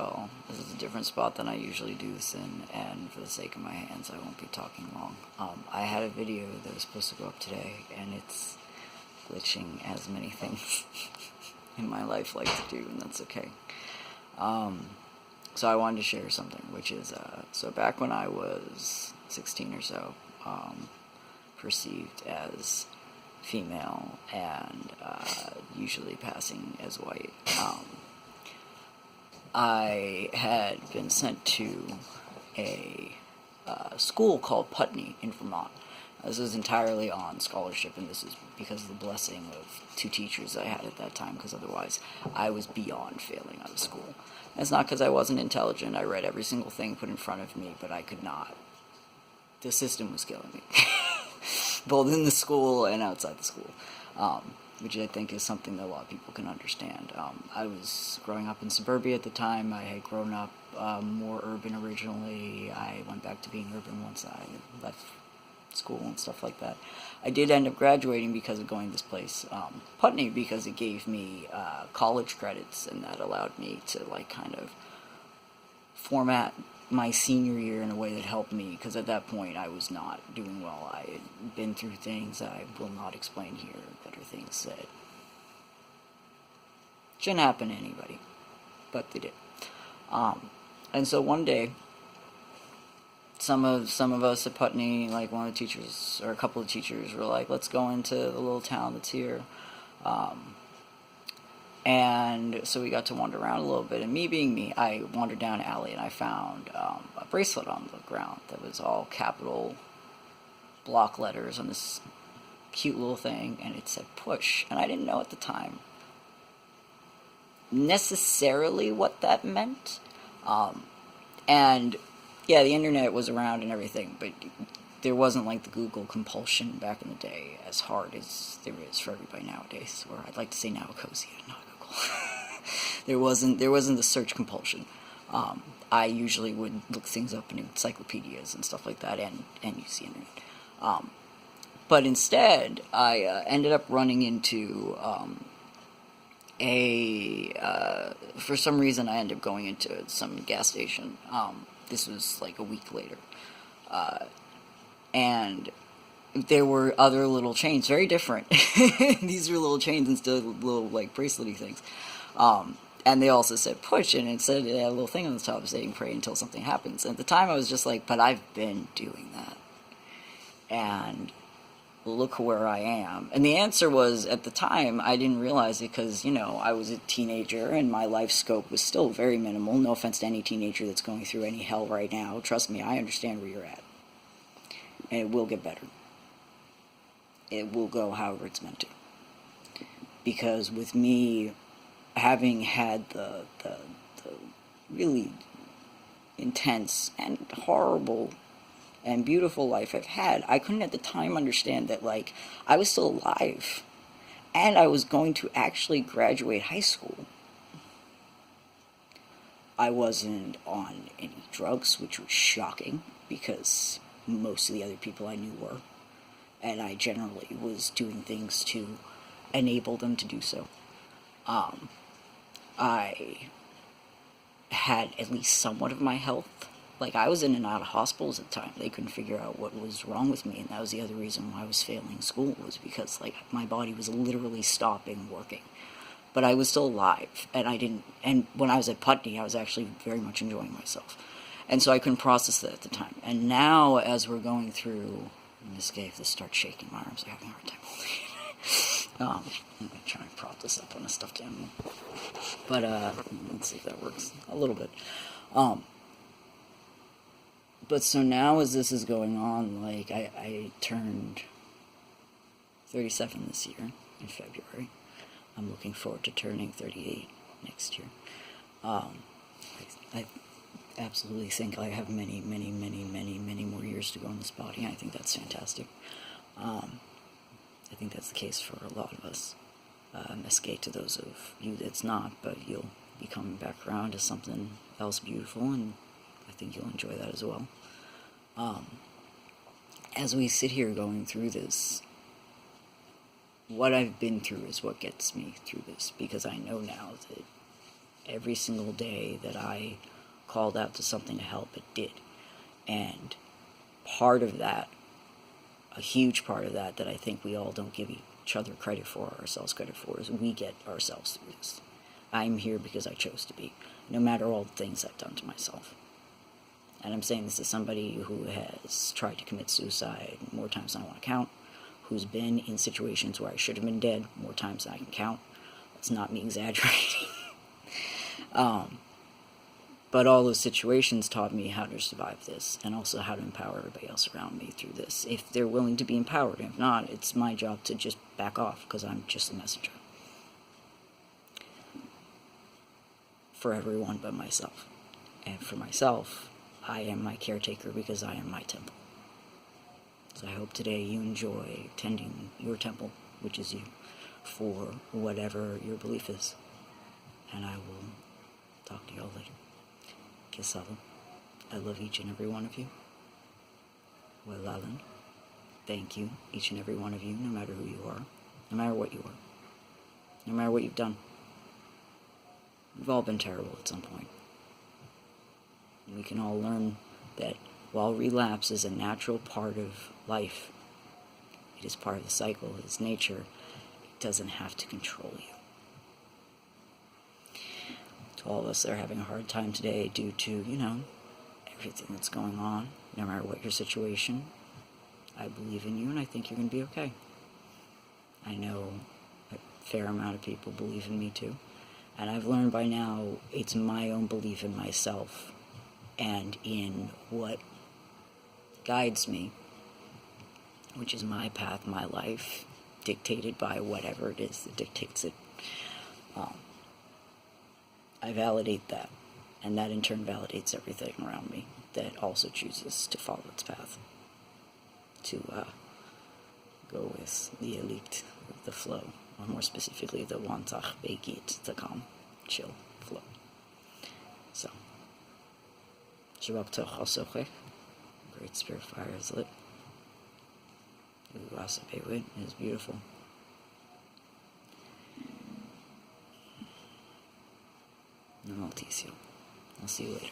y'all. This is a different spot than I usually do this in, and for the sake of my hands, I won't be talking long. I had a video that was supposed to go up today, and it's glitching, as many things in my life like to do, and that's okay. So I wanted to share something, which is, so back when I was 16 or so, perceived as female and usually passing as white, I had been sent to a school called Putney in Vermont. This was entirely on scholarship, and this is because of the blessing of 2 teachers I had at that time, because otherwise I was beyond failing out of school. And it's not because I wasn't intelligent. I read every single thing put in front of me, but I could not. The system was killing me, both in the school and outside the school, which I think is something that a lot of people can understand. I was growing up in suburbia at the time. I had grown up more urban originally. I went back to being urban once I left school and stuff like that. I did end up graduating because of going to this place, Putney, because it gave me college credits, and that allowed me to like kind of format my senior year in a way that helped me, because at that point I was not doing well. I had been through things I will not explain here that are things that shouldn't happen to anybody, but they did. And so one day, some of us at Putney, like one of the teachers, or a couple of teachers, were like, let's go into the little town that's here. And so we got to wander around a little bit, and me being me, I wandered down an alley, and I found a bracelet on the ground that was all capital block letters on this cute little thing, and it said push, and I didn't know at the time necessarily what that meant. And yeah, the internet was around and everything, but there wasn't like the Google compulsion back in the day as hard as there is for everybody nowadays, or I'd like to say now Ecosia, not Google. there wasn't the search compulsion. I usually would look things up in encyclopedias and stuff like that, and use the internet. But instead, I ended up running into for some reason I ended up going into some gas station. This was like a week later. And there were other little chains, very different. These were little chains instead of little, like, bracelety things. And they also said push, and it said it had a little thing on the top saying pray until something happens. And at the time I was just like, but I've been doing that. And look where I am. And the answer was, at the time, I didn't realize it because, you know, I was a teenager and my life scope was still very minimal. No offense to any teenager that's going through any hell right now. Trust me, I understand where you're at. And it will get better. It will go however it's meant to. Because with me having had the really intense and horrible and beautiful life I've had, I couldn't at the time understand that, like, I was still alive. And I was going to actually graduate high school. I wasn't on any drugs, which was shocking, because most of the other people I knew were. And I generally was doing things to enable them to do so. I had at least somewhat of my health. Like, I was in and out of hospitals at the time. They couldn't figure out what was wrong with me, and that was the other reason why I was failing school, was because, like, my body was literally stopping working. But I was still alive, and when I was at Putney, I was actually very much enjoying myself. And so I couldn't process that at the time. And now, as we're going through, in this case, this starts shaking, my arms are having a hard time holding it. I'm going to try and prop this up on a stuffed animal. But, let's see if that works a little bit. But so now as this is going on, like, I turned 37 this year, in February. I'm looking forward to turning 38 next year. I absolutely think I have many, many, many, many, many more years to go in this body. I think that's fantastic. I think that's the case for a lot of us. Escape to those of you that's not, but you'll be coming back around to something else beautiful, and I think you'll enjoy that as well. As we sit here going through this, what I've been through is what gets me through this, because I know now that every single day that I called out to something to help, it did. And part of that, a huge part of that I think we all don't give each other credit for, ourselves credit for, is we get ourselves through this. I'm here because I chose to be, no matter all the things I've done to myself. And I'm saying this as somebody who has tried to commit suicide more times than I want to count, who's been in situations where I should have been dead more times than I can count. It's not me exaggerating. But all those situations taught me how to survive this, and also how to empower everybody else around me through this, if they're willing to be empowered. If not, it's my job to just back off, because I'm just a messenger. For everyone but myself. And for myself, I am my caretaker because I am my temple. So I hope today you enjoy tending your temple, which is you, for whatever your belief is. And I will talk to y'all later. Kisala. I love each and every one of you. Walalan. Thank you, each and every one of you, no matter who you are, no matter what you are, no matter what you've done. We've all been terrible at some point. We can all learn that while relapse is a natural part of life, it is part of the cycle, it is nature, it doesn't have to control you. To all of us that are having a hard time today due to, everything that's going on, no matter what your situation, I believe in you and I think you're going to be okay. I know a fair amount of people believe in me too. And I've learned by now it's my own belief in myself and in what guides me, which is my path, my life, dictated by whatever it is that dictates it. I validate that, and that in turn validates everything around me that also chooses to follow its path, to go with the elite, the flow, or more specifically the wantaqpegitg, the calm, chill flow. So, p.u.s.h, Great Spirit Fire is lit. p.u.s.h is beautiful. And I'll see you later.